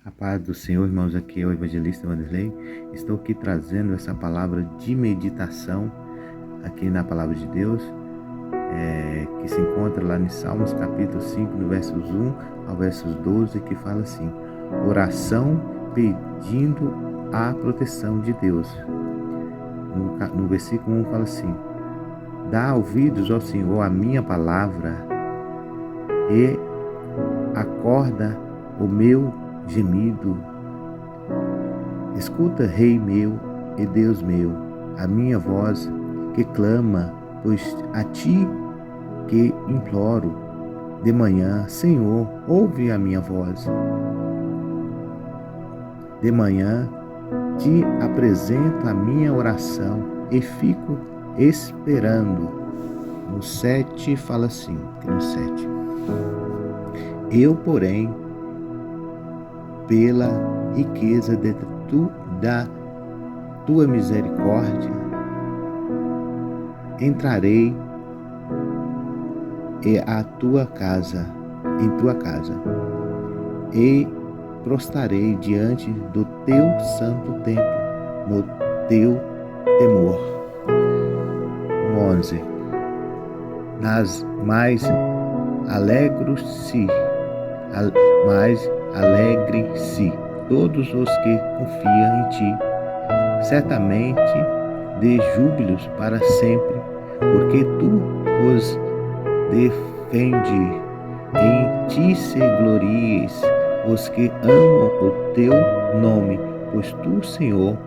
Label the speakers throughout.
Speaker 1: A paz do Senhor, irmãos, aqui é o evangelista Wanderley. Estou aqui trazendo essa palavra de meditação aqui na palavra de Deus, que se encontra lá em Salmos capítulo 5, no versos 1 ao versos 12, que fala assim: oração pedindo a proteção de Deus. No versículo 1 fala assim: dá ouvidos ao Senhor a minha palavra e acorda o meu gemido. Escuta, Rei meu e Deus meu, a minha voz que clama, pois a ti que imploro. De manhã, Senhor, ouve a minha voz. De manhã te apresento a minha oração e fico esperando. No 7 fala assim, no 7. Eu, porém, pela riqueza da tua misericórdia, entrarei em tua casa, e prostrarei diante do teu santo templo, no teu temor. 11. Nas mais alegre-se todos os que confiam em ti, certamente de júbilos para sempre, porque tu os defende. Em ti se glories os que amam o teu nome, pois tu, Senhor,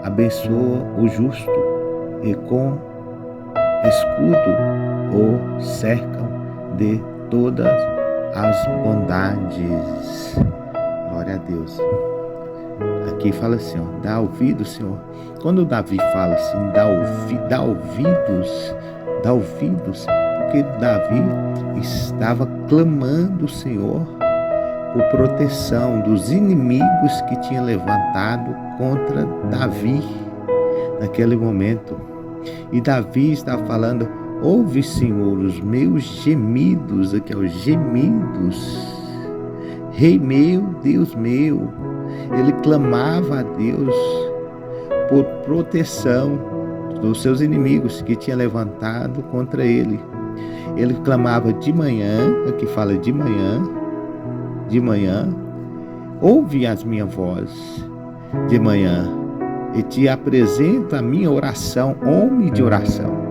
Speaker 1: abençoa o justo e com escudo o cercam de todas as bondades. Glória a Deus. Aqui fala assim, ó, dá ouvido, Senhor. Quando Davi fala assim, dá ouvidos, porque Davi estava clamando o Senhor por proteção dos inimigos que tinha levantado contra Davi naquele momento. E Davi estava falando: ouve, Senhor, os meus gemidos, aqui, os gemidos. Rei meu, Deus meu. Ele clamava a Deus por proteção dos seus inimigos que tinha levantado contra ele. Ele clamava de manhã, aqui fala de manhã, ouve as minha voz de manhã e te apresento a minha oração, homem de oração.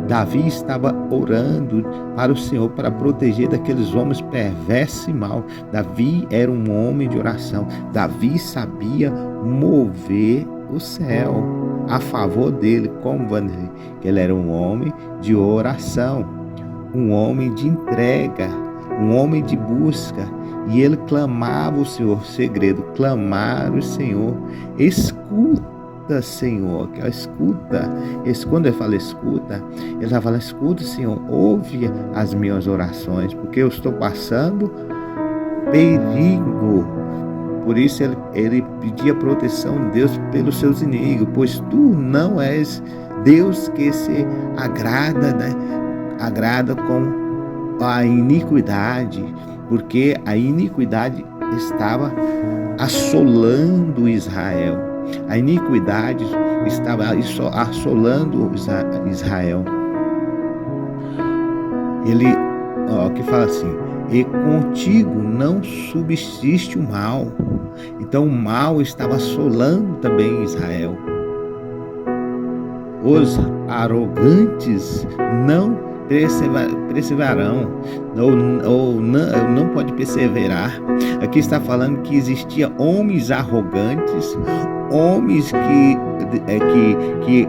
Speaker 1: Davi estava orando para o Senhor para proteger daqueles homens perversos e maus. Davi era um homem de oração. Davi sabia mover o céu a favor dele, como que ele era um homem de oração, um homem de entrega, um homem de busca. E ele clamava o Senhor, segredo, clamar o Senhor, escuta, Senhor, que escuta. Quando ele fala escuta, ele está falando: escuta, Senhor, ouve as minhas orações, porque eu estou passando perigo. Por isso ele pedia proteção de Deus pelos seus inimigos, pois tu não és Deus que se agrada com a iniquidade, porque a iniquidade estava assolando Israel. A iniquidade estava assolando Israel. Ele, que fala assim: e contigo não subsiste o mal. Então o mal estava assolando também Israel. Os arrogantes não perseverarão, ou não pode perseverar. Aqui está falando que existia homens arrogantes, homens que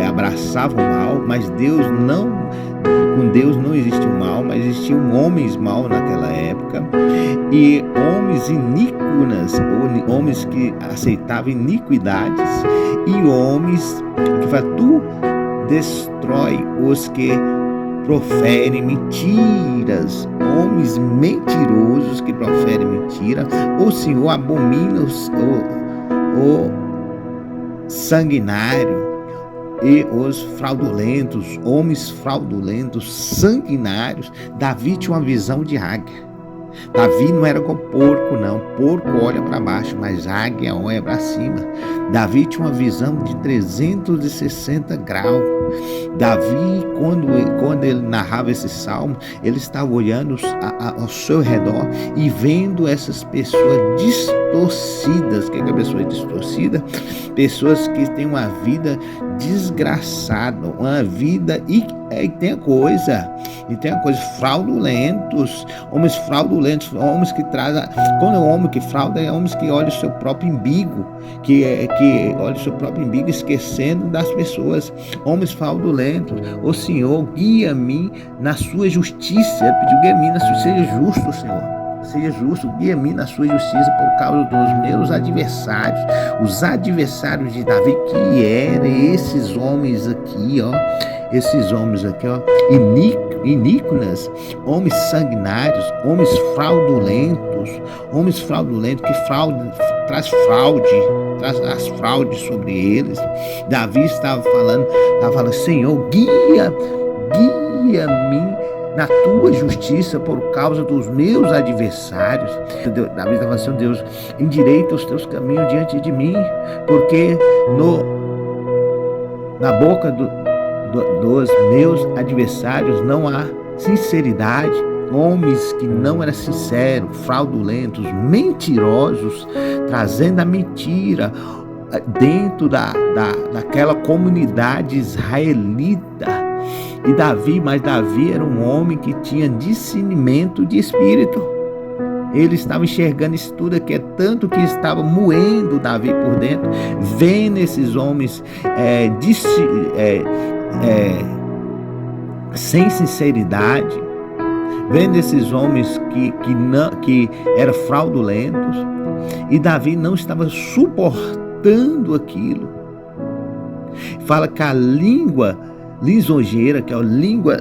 Speaker 1: abraçavam o mal, mas com Deus não existiu mal, mas existiam homens maus naquela época, e homens iníquos, homens que aceitavam iniquidades, e homens que falam: tu destrói os que proferem mentiras, homens mentirosos que proferem mentira. O Senhor abomina o sanguinário e os fraudulentos, homens fraudulentos, sanguinários. Davi tinha uma visão de águia. Davi não era como porco, não. Porco olha para baixo, mas águia olha para cima. Davi tinha uma visão de 360 graus. Davi, quando ele narrava esse salmo, ele estava olhando ao seu redor e vendo essas pessoas distorcidas. O que é a pessoa distorcida? Pessoas que têm uma vida desgraçada, uma vida e tem coisa fraudulentos, homens que trazem, quando é um homem que frauda, é homens que olham o seu próprio umbigo, que olha o seu próprio umbigo, esquecendo das pessoas, homens fraudulentos. O Senhor, guia-me na sua justiça. Ele pediu, guia-me na sua, seja justo, Senhor. Seja justo, guia-me na sua justiça por causa dos meus adversários. Os adversários de Davi, que eram esses homens aqui, ó. Esses homens aqui, ó, iníquos, homens sanguinários, homens fraudulentos que traz as fraudes sobre eles. Davi estava falando, Senhor, guia-me na tua justiça por causa dos meus adversários. Davi estava falando, Deus, endireita os teus caminhos diante de mim, porque na boca dos meus adversários não há sinceridade. Homens que não eram sinceros, fraudulentos, mentirosos, trazendo a mentira dentro daquela comunidade israelita. Mas Davi era um homem que tinha discernimento de espírito. Ele estava enxergando isso tudo aqui, tanto que estava moendo Davi por dentro, vendo esses homens sem sinceridade, vendo esses homens que eram fraudulentos, e Davi não estava suportando aquilo. Fala que a língua lisonjeira, que é a língua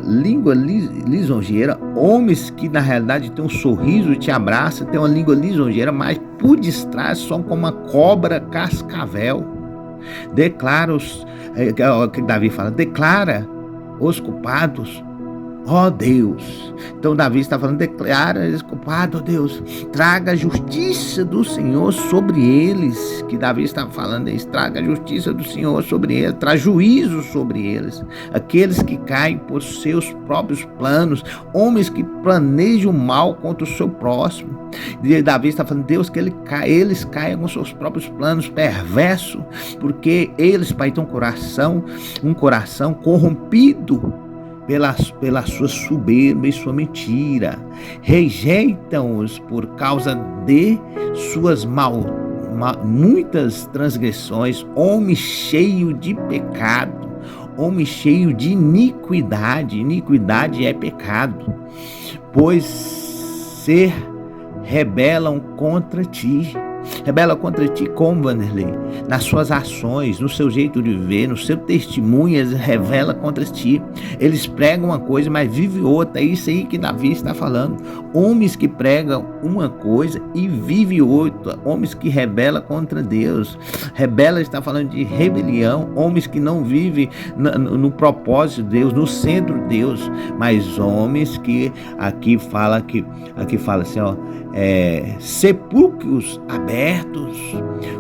Speaker 1: lisonjeira, homens que na realidade tem um sorriso e te abraça, tem uma língua lisonjeira, mas por detrás são como uma cobra cascavel. Declara que Davi fala, declara os culpados, ó Deus. Então Davi está falando, declara os culpados, ó Deus, traga a justiça do Senhor sobre eles. Que Davi estava falando isso, traga a justiça do Senhor sobre eles, traz juízo sobre eles, aqueles que caem por seus próprios planos, homens que planejam mal contra o seu próximo. E Davi está falando, Deus, que eles caiam com seus próprios planos perversos, porque eles, Pai, têm um coração corrompido pela sua soberba e sua mentira. Rejeitam-os por causa de suas muitas transgressões. Homem cheio de pecado, homem cheio de iniquidade. Iniquidade é pecado, pois se rebelam contra ti. Rebela contra ti como, Vanderlei? Nas suas ações, no seu jeito de viver, no seu testemunho, eles revelam contra ti. Eles pregam uma coisa, mas vivem outra. É isso aí que Davi está falando. Homens que pregam uma coisa e vivem outra. Homens que rebelam contra Deus. Rebela está falando de rebelião. Homens que não vivem no propósito de Deus, no centro de Deus. Mas homens que aqui fala assim, ó, sepulcros abertos,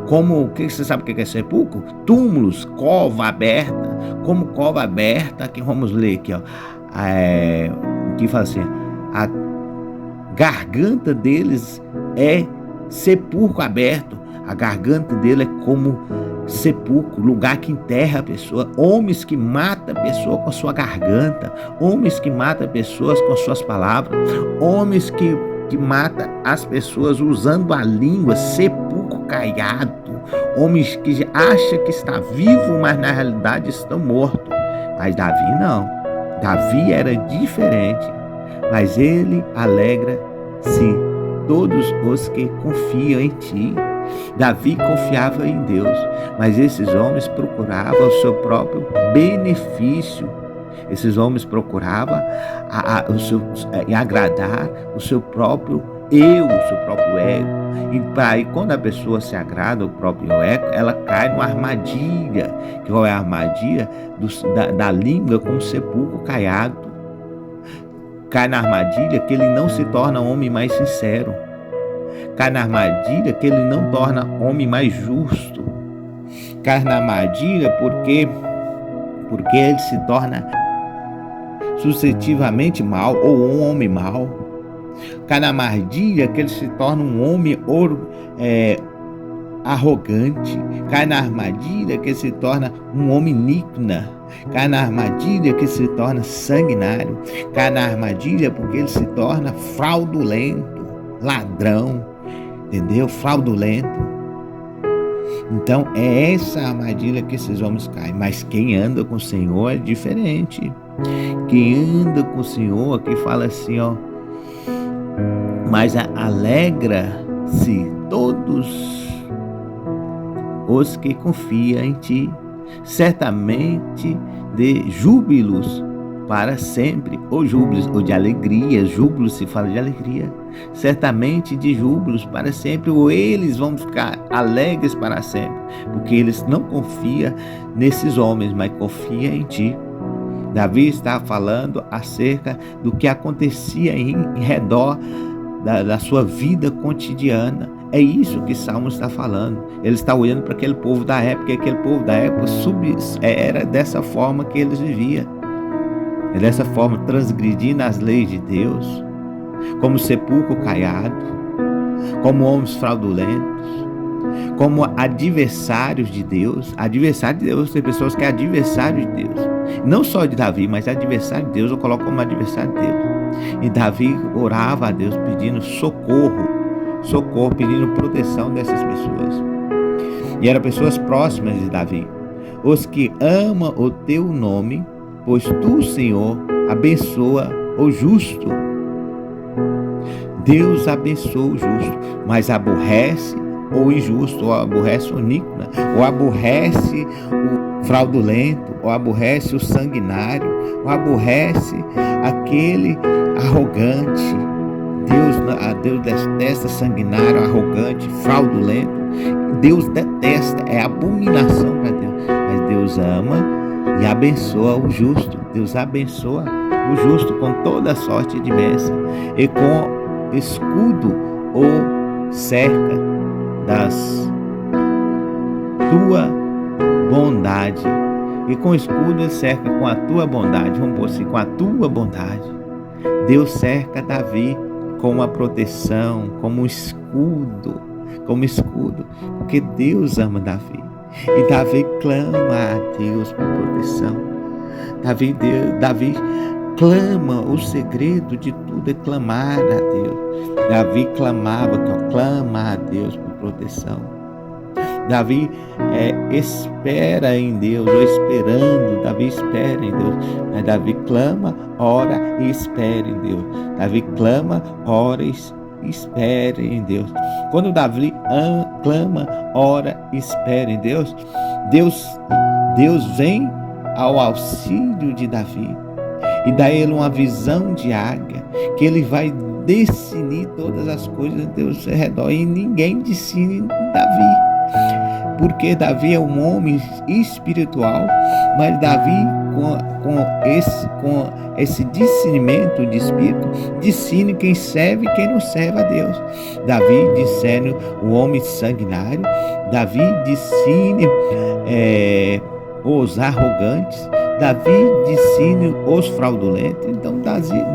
Speaker 1: como que você sabe o que é sepulcro? Túmulos, cova aberta, como cova aberta. Aqui vamos ler aqui, ó, que fala assim, a garganta deles é sepulcro aberto. A garganta dele é como sepulcro, lugar que enterra a pessoa. Homens que matam a pessoa com a sua garganta, homens que matam pessoas com suas palavras, homens que mata as pessoas usando a língua, sepulcro caiado, homens que acham que está vivo, mas na realidade estão mortos. Mas Davi não, Davi era diferente, mas ele alegra-se todos os que confiam em ti. Davi confiava em Deus, mas esses homens procuravam o seu próprio benefício. Esses homens procuravam agradar o seu próprio eu, o seu próprio ego. E quando a pessoa se agrada o próprio ego, ela cai numa armadilha. Qual é a armadilha? Da língua com o sepulcro caiado. Cai na armadilha que ele não se torna homem mais sincero. Cai na armadilha que ele não torna homem mais justo. Cai na armadilha porque ele se torna suscetivamente mal ou um homem mau. Cai na armadilha que ele se torna um homem arrogante. Cai na armadilha que ele se torna um homem níquina. Cai na armadilha que se torna sanguinário. Cai na armadilha porque ele se torna fraudulento, ladrão, entendeu? Fraudulento. Então é essa armadilha que esses homens caem. Mas quem anda com o Senhor é diferente. Quem anda com o Senhor aqui fala assim, ó: mas alegra-se todos os que confiam em ti, certamente de júbilos para sempre, ou júbilos, ou de alegria. Júbilo se fala de alegria, certamente de júbilos para sempre, ou eles vão ficar alegres para sempre, porque eles não confiam nesses homens, mas confiam em ti. Davi está falando acerca do que acontecia em redor da sua vida cotidiana. É isso que Salmo está falando. Ele está olhando para aquele povo da época, e aquele povo da época era dessa forma que eles viviam. É dessa forma, transgredindo as leis de Deus, como sepulcro caiado, como homens fraudulentos, como adversários de Deus. Adversário de Deus, tem pessoas que é adversário de Deus. Não só de Davi, mas adversário de Deus, eu coloco como adversário de Deus. E Davi orava a Deus pedindo socorro, pedindo proteção dessas pessoas. E eram pessoas próximas de Davi. Os que amam o teu nome, pois tu, Senhor, abençoa o justo. Deus abençoa o justo, mas aborrece o injusto, ou aborrece o níquino, ou aborrece o fraudulento, ou aborrece o sanguinário, ou aborrece aquele arrogante. Deus detesta sanguinário, arrogante, fraudulento. Deus detesta, é abominação para Deus. Mas Deus ama e abençoa o justo. Deus abençoa o justo com toda sorte de bênção, e com escudo ou cerca das tua bondade. E com escudo ele cerca com a tua bondade. Vamos pôr assim, com a tua bondade. Deus cerca Davi com uma proteção, como um escudo, porque Deus ama Davi. E Davi clama a Deus por proteção. Davi clama, o segredo de tudo é clamar a Deus. Davi clamava, clama a Deus por proteção. Davi espera em Deus, ou esperando. Davi espera em Deus, mas Davi clama, ora e espera em Deus. Davi clama, ora e espera em Deus. Quando Davi clama, ora e espera em Deus, Deus vem ao auxílio de Davi e dá ele uma visão de águia, que ele vai discernir todas as coisas ao seu redor, e ninguém discerne Davi. Porque Davi é um homem espiritual, mas Davi com esse discernimento de espírito, discerne quem serve e quem não serve a Deus. Davi discerne o homem sanguinário, Davi discerne os arrogantes, Davi discerne os fraudulentos. Então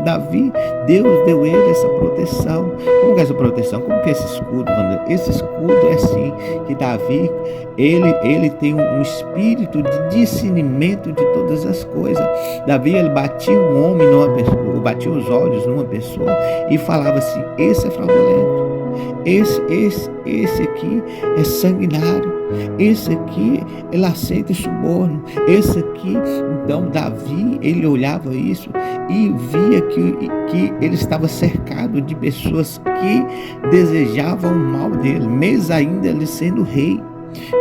Speaker 1: Davi, Deus deu ele essa proteção. Como que é essa proteção? Como que é esse escudo? Esse escudo é assim, que Davi, ele tem um espírito de discernimento de todas as coisas. Davi, ele batia um homem numa pessoa, batia os olhos numa pessoa e falava assim: esse é fraudulento, esse aqui é sanguinário, esse aqui ele aceita suborno, esse aqui. Então Davi, ele olhava isso e via que ele estava cercado de pessoas que desejavam o mal dele, mesmo ainda ele sendo rei.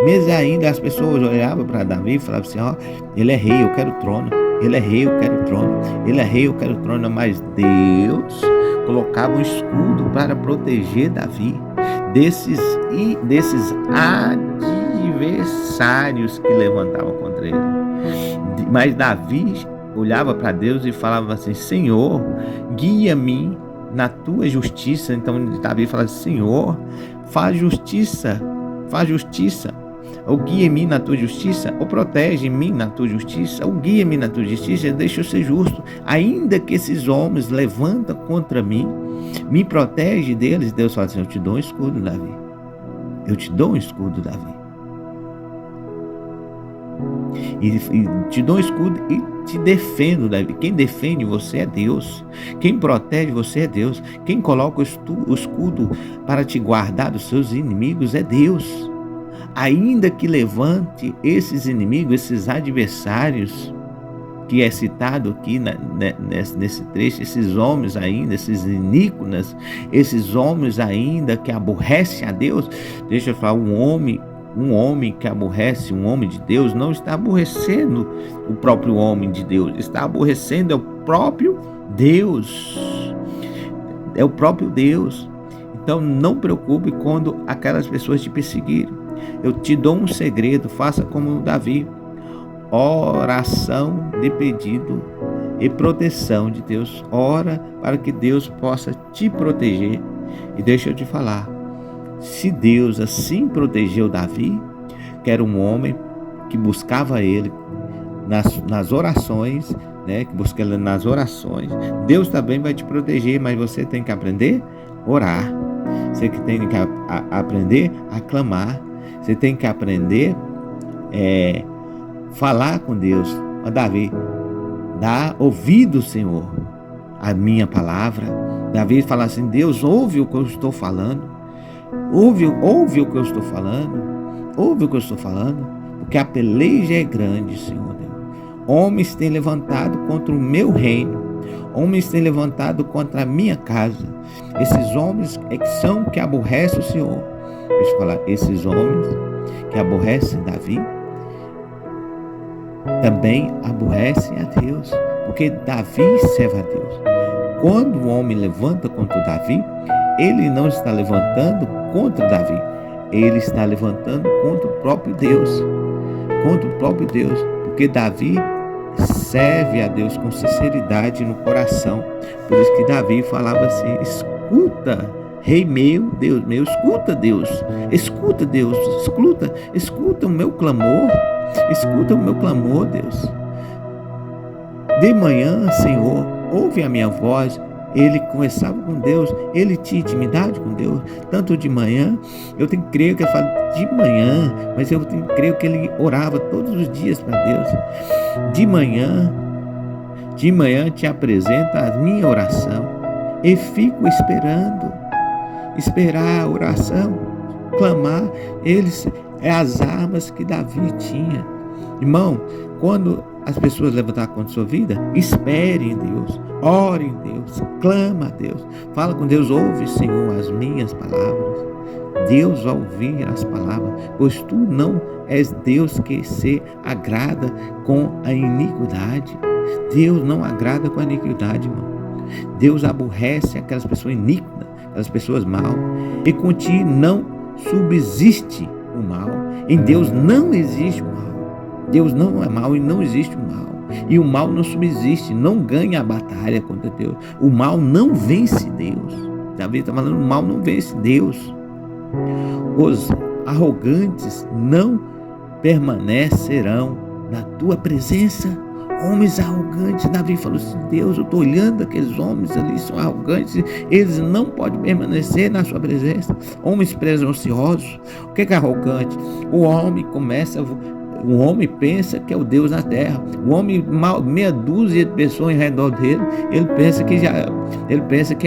Speaker 1: Mesmo ainda as pessoas olhavam para Davi e falavam assim: ó, ele é rei, eu quero o trono. Ele é rei, eu quero o trono. Ele é rei, eu quero o trono. Mas Deus colocava um escudo para proteger Davi desses adversários que levantavam contra ele. Mas Davi olhava para Deus e falava assim: Senhor, guia-me na tua justiça. Então Davi fala assim: Senhor, faz justiça, ou guia-me na tua justiça, ou protege-me na tua justiça, ou guia-me na tua justiça, deixa eu ser justo. Ainda que esses homens levantam contra mim, me protege deles. Deus fala assim: eu te dou um escudo, Davi. Eu te dou um escudo, Davi. E te dou um escudo e te defendo, Davi. Quem defende você é Deus. Quem protege você é Deus. Quem coloca o escudo para te guardar dos seus inimigos é Deus. Ainda que levante esses inimigos, esses adversários, que é citado aqui nesse trecho, esses homens ainda, esses iníquos, esses homens ainda que aborrecem a Deus. Deixa eu falar, um homem que aborrece um homem de Deus não está aborrecendo o próprio homem de Deus, está aborrecendo o próprio Deus. É o próprio Deus. Então não preocupe quando aquelas pessoas te perseguirem. Eu te dou um segredo, faça como Davi. Oração de pedido e proteção de Deus. Ora para que Deus possa te proteger. E deixa eu te falar, se Deus assim protegeu Davi, que era um homem que buscava ele nas orações, né? Que busca ele nas orações, Deus também vai te proteger, mas você tem que aprender a orar. Você que tem que aprender a clamar. Você tem que aprender falar com Deus. Davi, dá ouvido, Senhor, a minha palavra. Davi fala assim: Deus, ouve o que eu estou falando. Ouve o que eu estou falando. Ouve o que eu estou falando. Porque a peleja é grande, Senhor Deus. Homens têm levantado contra o meu reino. Homens têm levantado contra a minha casa. Esses homens que aborrecem o Senhor. Deixa eu falar, esses homens que aborrecem Davi também aborrecem a Deus, porque Davi serve a Deus. Quando o homem levanta contra Davi, ele não está levantando contra Davi, ele está levantando contra o próprio Deus, porque Davi serve a Deus com sinceridade no coração. Por isso que Davi falava assim: escuta, Rei meu, Deus meu, escuta Deus, escuta o meu clamor, Deus. De manhã, Senhor, ouve a minha voz. Ele conversava com Deus, ele tinha intimidade com Deus, tanto de manhã. Eu tenho que crer que ele fala de manhã, mas eu tenho que crer que ele orava todos os dias para Deus. De manhã te apresento a minha oração e fico esperar a oração, clamar. Eles é as armas que Davi tinha. Irmão, quando as pessoas levantarem contra a sua vida, espere em Deus, ore em Deus, clama a Deus, fala com Deus. Ouve, Senhor, as minhas palavras. Deus vai ouvir as palavras, pois tu não és Deus que se agrada com a iniquidade. Deus não agrada com a iniquidade, irmão. Deus aborrece aquelas pessoas iníquas, aquelas pessoas mal, e com ti não subsiste o mal. Em Deus não existe o mal. Deus não é mal e não existe o mal. E o mal não subsiste, não ganha a batalha contra Deus. O mal não vence Deus. Davi está falando: o mal não vence Deus. Os arrogantes não permanecerão na tua presença. Homens arrogantes, Davi falou assim: Deus, eu estou olhando aqueles homens ali, são arrogantes, eles não podem permanecer na sua presença. Homens presunçosos. O que é arrogante? O homem pensa que é o Deus na terra. O homem, meia dúzia de pessoas em redor dele, ele pensa que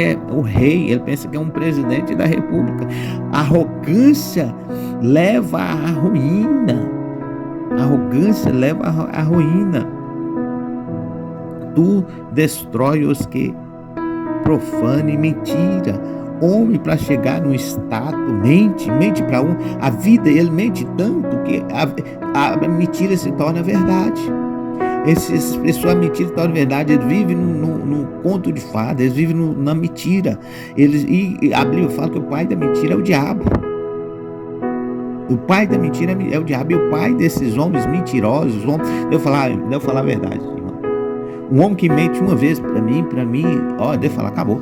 Speaker 1: é o rei, ele pensa que é um presidente da república. A arrogância leva à ruína. A arrogância leva à ruína. Tu destrói os que profanam mentira. Homem, para chegar no status, mente para um, a vida, ele mente tanto que a mentira se torna verdade. Essas pessoas, a mentira se torna verdade. Eles vivem no conto de fada, eles vivem na mentira. E a Bíblia fala que o pai da mentira é o diabo. O pai da mentira é o diabo. E o pai desses homens mentirosos, eu falar a verdade, irmão. Um homem que mente uma vez para mim, ó, deixa eu falar, acabou.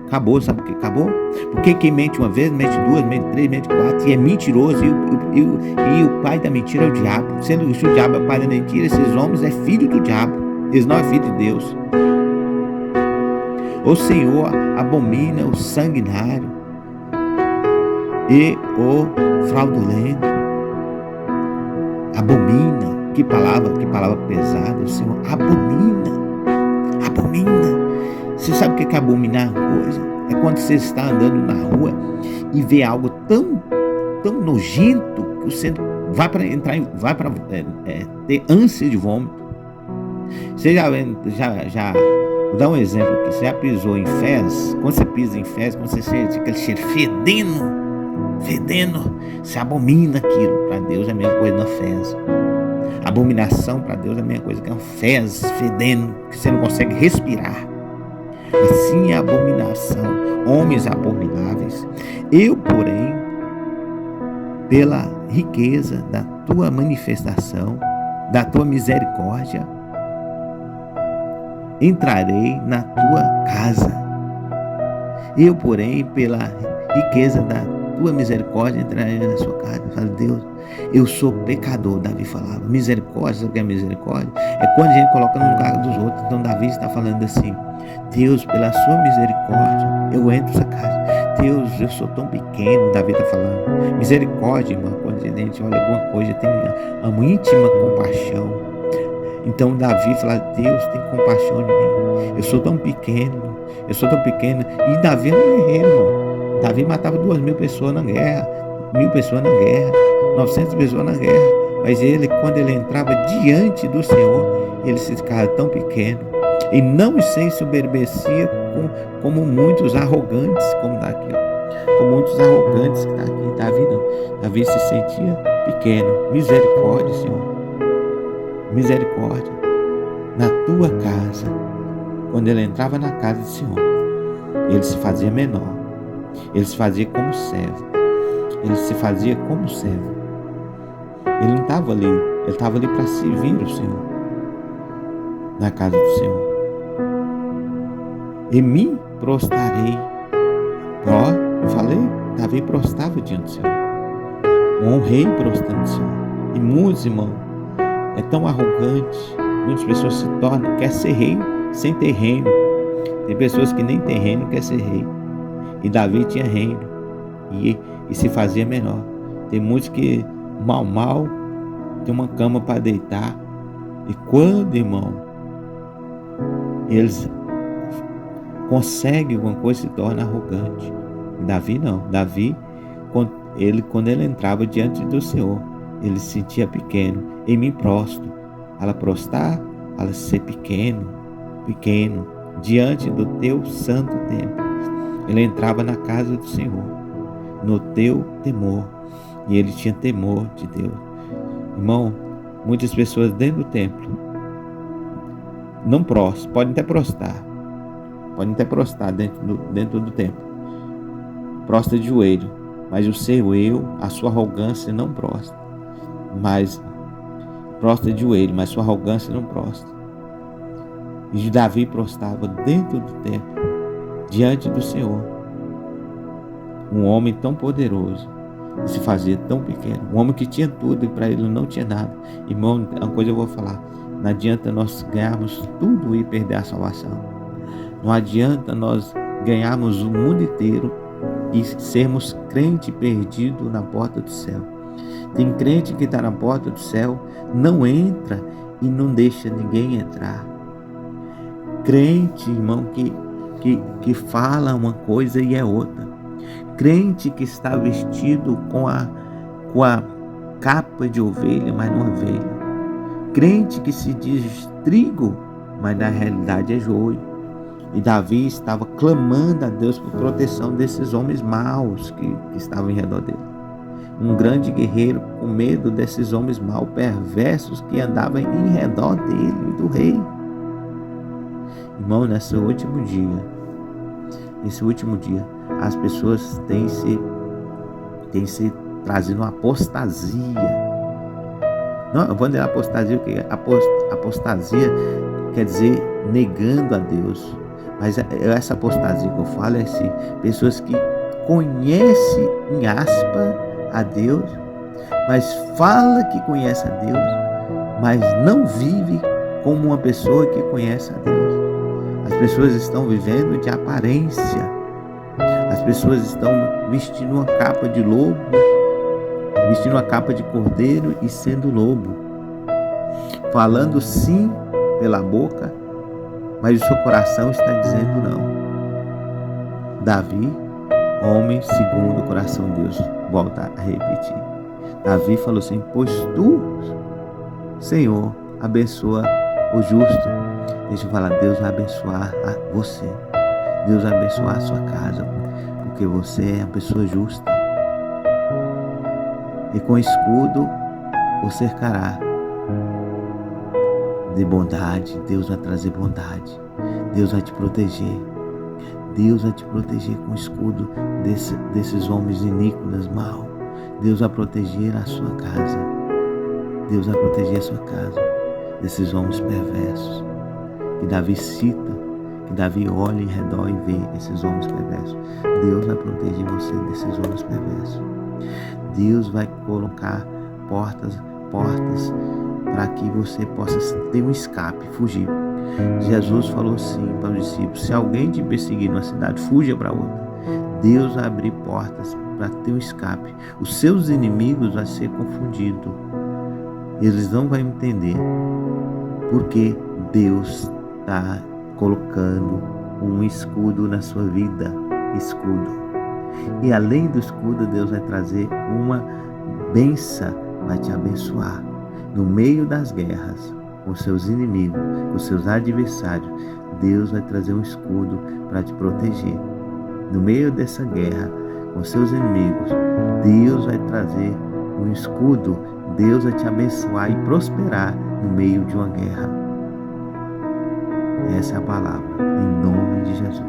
Speaker 1: Acabou, sabe por quê? Acabou. Porque quem mente uma vez, mente duas, mente três, mente quatro, e é mentiroso, e o pai da mentira é o diabo. Sendo que o diabo é o pai da mentira, esses homens é filho do diabo, eles não é filho de Deus. O Senhor abomina o sanguinário e o fraudulento. Abomina. Que palavra pesada. O Senhor abomina. Você sabe o que é abominar coisa? É quando você está andando na rua e vê algo tão nojento que você vai para ter ânsia de vômito. Você já vou dar um exemplo aqui. Você já pisou em fezes? Quando você pisa em fezes, quando você sente aquele cheiro fedendo, você abomina aquilo. Para Deus é a mesma coisa na fezes. Abominação para Deus é a mesma coisa que uma fezes fedendo, que você não consegue respirar. Assim é a abominação, homens abomináveis. Eu, porém, pela riqueza da tua manifestação, da tua misericórdia, entrarei na tua casa. Eu, porém, pela riqueza da tua misericórdia, entrarei na sua casa. Fala, Deus, eu sou pecador. Davi falava, misericórdia, sabe o que é misericórdia? É quando a gente coloca no lugar dos outros. Então Davi está falando assim, Deus, pela sua misericórdia, eu entro nessa casa. Deus, eu sou tão pequeno, Davi está falando. Misericórdia, irmão, quando a gente olha alguma coisa, tem uma íntima compaixão. Então Davi fala, Deus, tem compaixão de mim. Eu sou tão pequeno. E Davi era um guerreiro, irmão. Davi matava 2.000 pessoas na guerra, 1.000 pessoas na guerra, 900 pessoas na guerra. Mas ele, quando ele entrava diante do Senhor, ele se ficava tão pequeno. E não se ensoberbecia como muitos arrogantes, como está aqui, ó. Como muitos arrogantes que está aqui. Davi não. Davi se sentia pequeno. Misericórdia, Senhor. Misericórdia. Na tua casa. Quando ele entrava na casa do Senhor, ele se fazia menor. Ele se fazia como servo. Ele não estava ali. Ele estava ali para servir o Senhor. Na casa do Senhor. E me prostrarei. Ó, eu falei, Davi prostrava diante do Senhor. Um rei prostrando do Senhor. E muitos, irmãos, é tão arrogante. Muitas pessoas se tornam, quer ser rei sem ter reino. Tem pessoas que nem têm reino, quer ser rei. E Davi tinha reino. E se fazia menor. Tem muitos que mal tem uma cama para deitar. E quando, irmão, eles conseguem alguma coisa, se torna arrogante. Davi não. Davi, quando ele entrava diante do Senhor, ele se sentia pequeno. Em mim prostro. Ela prostrar, ela ser pequeno, diante do teu santo templo. Ele entrava na casa do Senhor, no teu temor. E ele tinha temor de Deus. Irmão, muitas pessoas dentro do templo não prostram, podem até prostrar dentro do templo. Prostra de joelho, mas o seu eu, a sua arrogância não prostra. Mas prostra de joelho, mas sua arrogância não prostra. E Davi prostrava dentro do templo, diante do Senhor. Um homem tão poderoso e se fazia tão pequeno. Um homem que tinha tudo e para ele não tinha nada. Irmão, uma coisa eu vou falar. Não adianta nós ganharmos tudo e perder a salvação. Não adianta nós ganharmos o mundo inteiro e sermos crente perdido na porta do céu. Tem crente que está na porta do céu, não entra e não deixa ninguém entrar. Crente, irmão, que fala uma coisa e é outra. Crente que está vestido com a capa de ovelha, mas não é ovelha. Crente que se diz trigo, mas na realidade é joio. E Davi estava clamando a Deus por proteção desses homens maus que estavam em redor dele. Um grande guerreiro com medo desses homens maus, perversos que andavam em redor dele e do rei. Irmão, nesse último dia, as pessoas têm se trazido uma apostasia. Não, eu vou dizer apostasia, porque apostasia quer dizer negando a Deus. Mas essa apostasia que eu falo é assim, pessoas que conhecem, em aspas, a Deus, mas fala que conhece a Deus, mas não vive como uma pessoa que conhece a Deus. As pessoas estão vivendo de aparência. As pessoas estão vestindo uma capa de lobo, vestindo uma capa de cordeiro e sendo lobo. Falando sim pela boca, mas o seu coração está dizendo não. Davi, homem segundo o coração de Deus, volta a repetir. Davi falou assim, pois tu, Senhor, abençoa o justo. Deixa eu falar, Deus vai abençoar você. Deus vai abençoar a sua casa, porque você é uma pessoa justa. E com escudo o cercará de bondade. Deus vai trazer bondade. Deus vai te proteger. Deus vai te proteger com o escudo desses homens iníquos, mal. Deus vai proteger a sua casa. Deus vai proteger a sua casa desses homens perversos. Que Davi cita, que Davi olha em redor e vê esses homens perversos. Deus vai proteger você desses homens perversos. Deus vai colocar portas para que você possa ter um escape, fugir. Jesus falou assim para os discípulos, se alguém te perseguir numa cidade, fuja para outra. Deus vai abrir portas para ter um escape. Os seus inimigos vão ser confundidos. Eles não vão entender porque Deus está colocando um escudo na sua vida. Escudo. E além do escudo, Deus vai trazer uma bênção, vai te abençoar. No meio das guerras, com seus inimigos, com seus adversários, Deus vai trazer um escudo para te proteger. No meio dessa guerra, com seus inimigos, Deus vai trazer um escudo. Deus vai te abençoar e prosperar no meio de uma guerra. Essa é a palavra, em nome de Jesus.